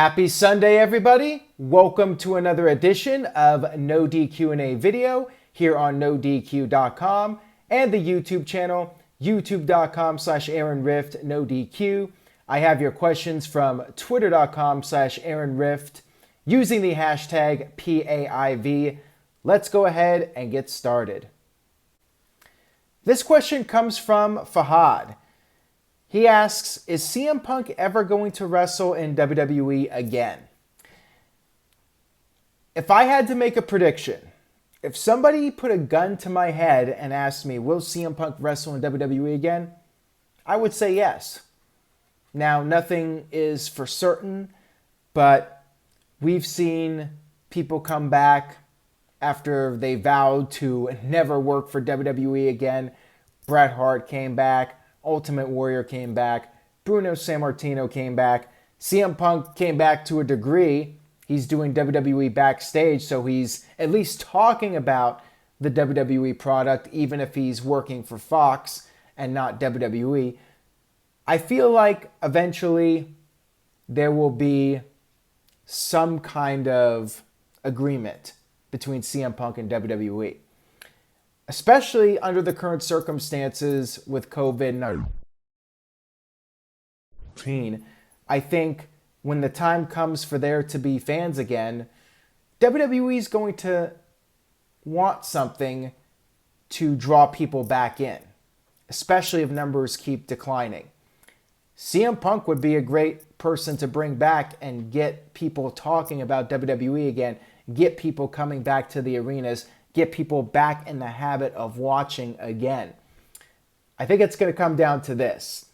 Happy Sunday, everybody. Welcome to another edition of NoDQ&A video here on NoDQ.com and the YouTube channel, youtube.com/AaronRift, NoDQ. I have your questions from twitter.com/AaronRift using the hashtag PAIV. Let's go ahead and get started. This question comes from Fahad. He asks, is CM Punk ever going to wrestle in WWE again? If I had to make a prediction, if somebody put a gun to my head and asked me, will CM Punk wrestle in WWE again? I would say yes. Now, nothing is for certain, but we've seen people come back after they vowed to never work for WWE again. Bret Hart came back. Ultimate Warrior came back. Bruno Sammartino came back. CM Punk came back to a degree. He's doing WWE backstage, so he's at least talking about the WWE product, even if he's working for Fox and not WWE. I feel like eventually there will be some kind of agreement between CM Punk and WWE. Especially under the current circumstances with COVID-19. I think when the time comes for there to be fans again, WWE is going to want something to draw people back in, especially if numbers keep declining. CM Punk would be a great person to bring back and get people talking about WWE again, get people coming back to the arenas, get people back in the habit of watching again. I think it's going to come down to this.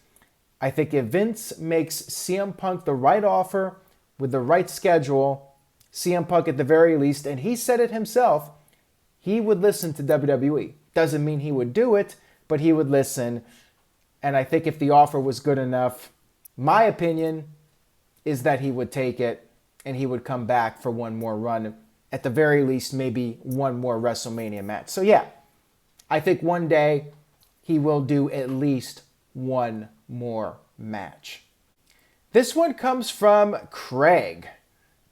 I think if Vince makes CM Punk the right offer with the right schedule, CM Punk at the very least, and he said it himself, he would listen to WWE. Doesn't mean he would do it, but he would listen. And I think if the offer was good enough, my opinion is that he would take it and he would come back for one more run. At the very least, maybe one more WrestleMania match. So yeah, I think one day he will do at least one more match. This one comes from Craig,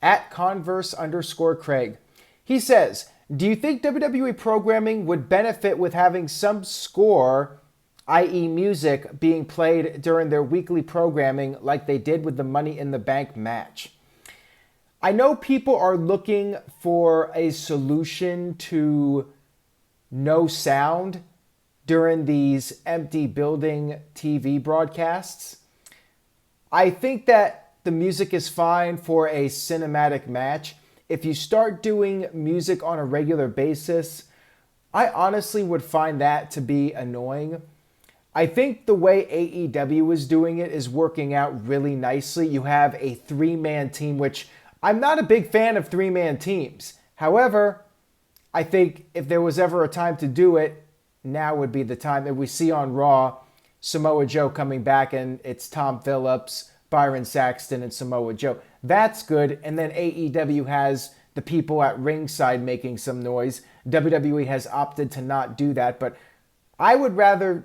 at Converse_Craig. He says, do you think WWE programming would benefit with having some score, i.e. music, being played during their weekly programming like they did with the Money in the Bank match? I know people are looking for a solution to no sound during these empty building TV broadcasts. I think that the music is fine for a cinematic match. If you start doing music on a regular basis, I honestly would find that to be annoying. I think the way AEW is doing it is working out really nicely. You have a three-man team, which I'm not a big fan of three-man teams. However, I think if there was ever a time to do it, now would be the time. And we see on Raw, Samoa Joe coming back, and it's Tom Phillips, Byron Saxton, and Samoa Joe. That's good. And then AEW has the people at ringside making some noise. WWE has opted to not do that, but I would rather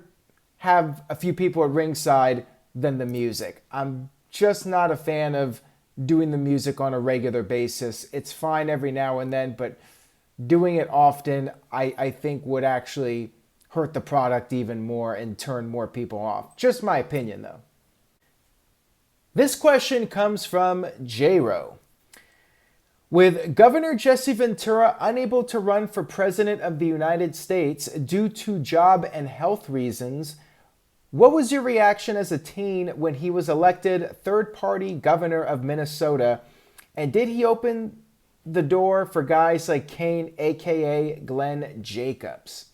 have a few people at ringside than the music. I'm just not a fan of doing the music on a regular basis. It's fine every now and then, but doing it often, I think would actually hurt the product even more and turn more people off. Just my opinion, though. This question comes from J-Ro. With Governor Jesse Ventura unable to run for President of the United States due to job and health reasons, what was your reaction as a teen when he was elected third-party governor of Minnesota? And did he open the door for guys like Kane, a.k.a. Glenn Jacobs?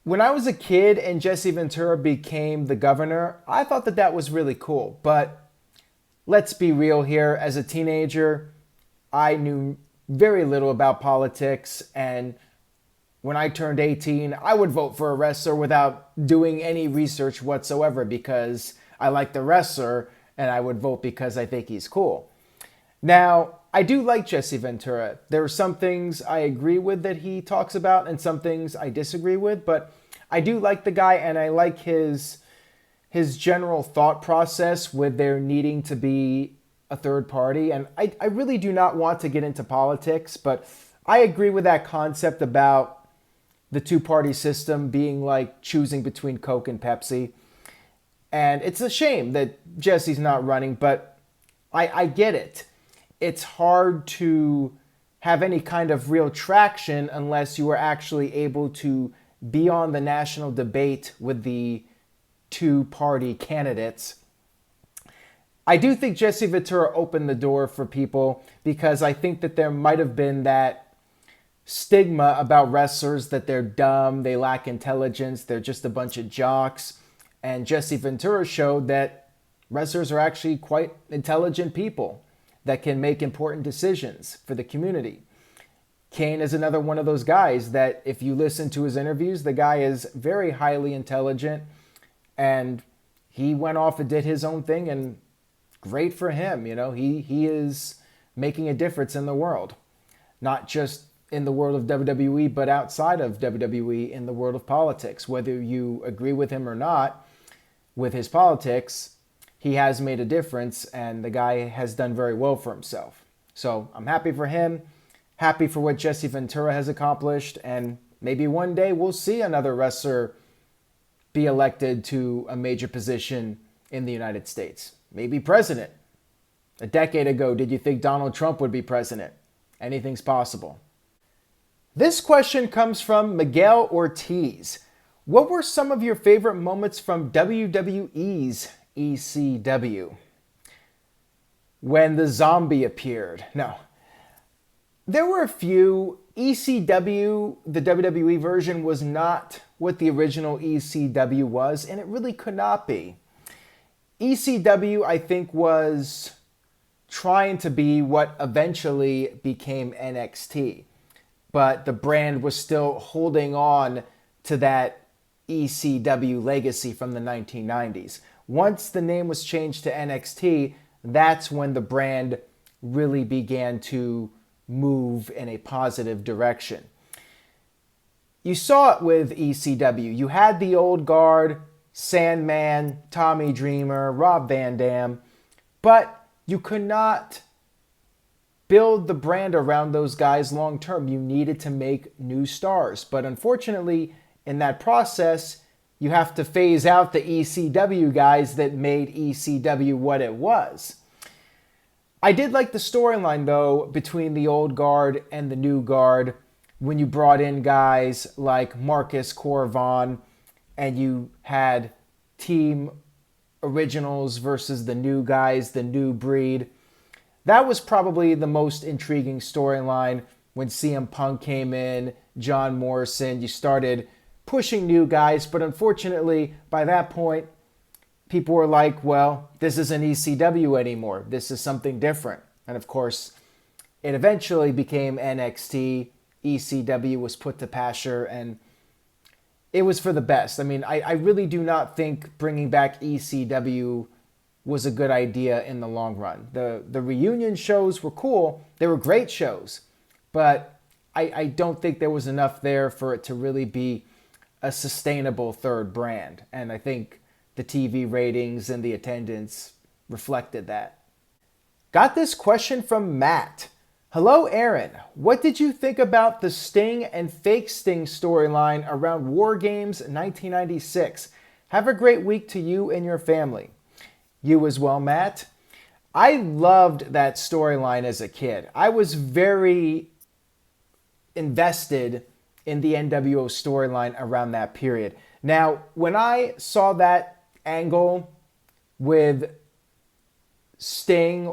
When I was a kid and Jesse Ventura became the governor, I thought that that was really cool. But let's be real here. As a teenager, I knew very little about politics, and when I turned 18, I would vote for a wrestler without doing any research whatsoever because I like the wrestler, and I would vote because I think he's cool. Now, I do like Jesse Ventura. There are some things I agree with that he talks about and some things I disagree with, but I do like the guy, and I like his his general thought process with there needing to be a third party. And I really do not want to get into politics, but I agree with that concept about the two-party system being like choosing between Coke and Pepsi. And it's a shame that Jesse's not running, but I get it. It's hard to have any kind of real traction unless you are actually able to be on the national debate with the two-party candidates. I do think Jesse Ventura opened the door for people because I think that there might have been that stigma about wrestlers that they're dumb, they lack intelligence, they're just a bunch of jocks. And Jesse Ventura showed that wrestlers are actually quite intelligent people that can make important decisions for the community. Kane is another one of those guys that if you listen to his interviews, the guy is very highly intelligent and he went off and did his own thing, and great for him. You know, he is making a difference in the world, not just in the world of WWE, but outside of WWE in the world of politics. Whether you agree with him or not with his politics, he has made a difference and the guy has done very well for himself. So I'm happy for him, happy for what Jesse Ventura has accomplished, and maybe one day we'll see another wrestler be elected to a major position in the United States. Maybe president. A decade ago, did you think Donald Trump would be president? Anything's possible. This question comes from Miguel Ortiz. What were some of your favorite moments from WWE's ECW? When the zombie appeared. No. There were a few. ECW, the WWE version, was not what the original ECW was, and it really could not be. ECW, I think, was trying to be what eventually became NXT, but the brand was still holding on to that ECW legacy from the 1990s. Once the name was changed to NXT, that's when the brand really began to move in a positive direction. You saw it with ECW. You had the old guard, Sandman, Tommy Dreamer, Rob Van Dam, but you could not build the brand around those guys long term. You needed to make new stars. But unfortunately, in that process, you have to phase out the ECW guys that made ECW what it was. I did like the storyline, though, between the old guard and the new guard when you brought in guys like Marcus Corvon and you had Team Originals versus the new guys, the new breed. That was probably the most intriguing storyline when CM Punk came in, John Morrison. You started pushing new guys, but unfortunately, by that point, people were like, well, this isn't ECW anymore. This is something different. And of course, it eventually became NXT. ECW was put to pasture, and it was for the best. I mean, I really do not think bringing back ECW was a good idea in the long run. The reunion shows were cool. They were great shows. But I don't think there was enough there for it to really be a sustainable third brand. And I think the TV ratings and the attendance reflected that. Got this question from Matt. Hello, Aaron. What did you think about the Sting and fake Sting storyline around War Games 1996? Have a great week to you and your family. You as well, Matt. I loved that storyline as a kid. I was very invested in the NWO storyline around that period. Now, when I saw that angle with Sting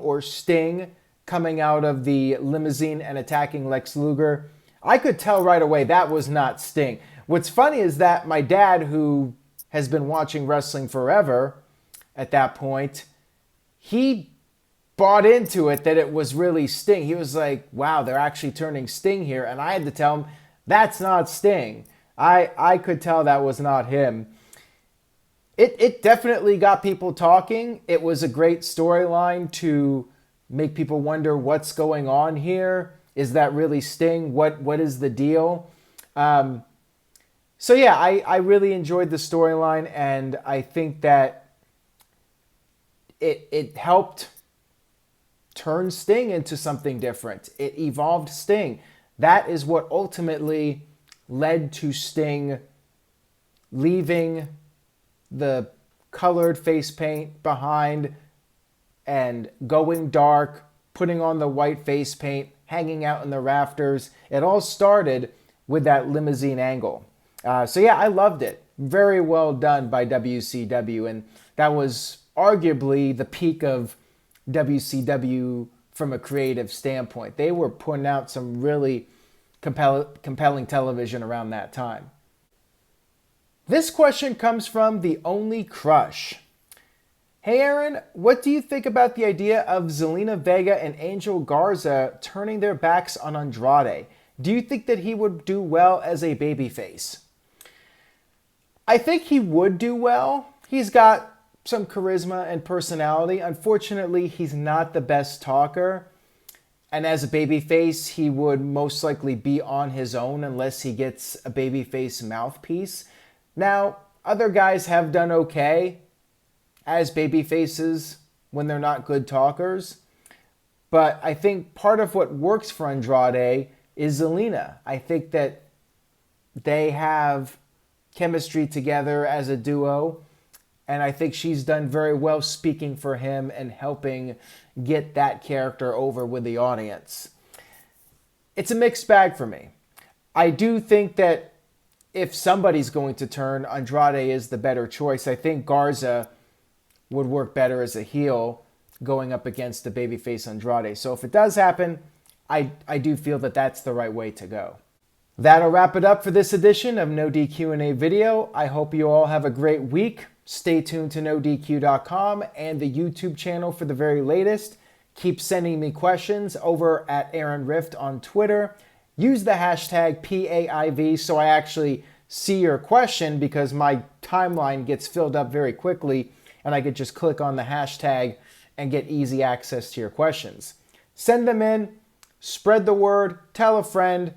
coming out of the limousine and attacking Lex Luger, I could tell right away that was not Sting. What's funny is that my dad, who has been watching wrestling forever at that point, he bought into it that it was really Sting. He was like, wow, they're actually turning Sting here. And I had to tell him, that's not Sting. I could tell that was not him. It definitely got people talking. It was a great storyline to make people wonder what's going on here. Is that really Sting? What is the deal? So yeah, I really enjoyed the storyline, and I think that it helped turn Sting into something different. It evolved Sting. That is what ultimately led to Sting leaving the colored face paint behind and going dark, putting on the white face paint, hanging out in the rafters. It all started with that limousine angle. So yeah, I loved it. Very well done by WCW, and that was arguably the peak of WCW from a creative standpoint. They were putting out some really compelling television around that time. This question comes from The Only Crush. Hey Aaron, what do you think about the idea of Zelina Vega and Angel Garza turning their backs on Andrade? Do you think that he would do well as a babyface? I think he would do well. He's got some charisma and personality. Unfortunately, he's not the best talker. And as a babyface, he would most likely be on his own unless he gets a babyface mouthpiece. Now, other guys have done okay as babyfaces when they're not good talkers. But I think part of what works for Andrade is Zelina. I think that they have chemistry together as a duo. And I think she's done very well speaking for him and helping get that character over with the audience. It's a mixed bag for me. I do think that if somebody's going to turn, Andrade is the better choice. I think Garza would work better as a heel going up against the babyface Andrade. So if it does happen, I do feel that that's the right way to go. That'll wrap it up for this edition of NoDQ&A video. I hope you all have a great week. Stay tuned to NoDQ.com and the YouTube channel for the very latest. Keep sending me questions over at Aaron Rift on Twitter. Use the hashtag PAIV so I actually see your question, because my timeline gets filled up very quickly and I could just click on the hashtag and get easy access to your questions. Send them in, spread the word, tell a friend,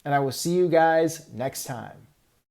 and I will see you guys next time.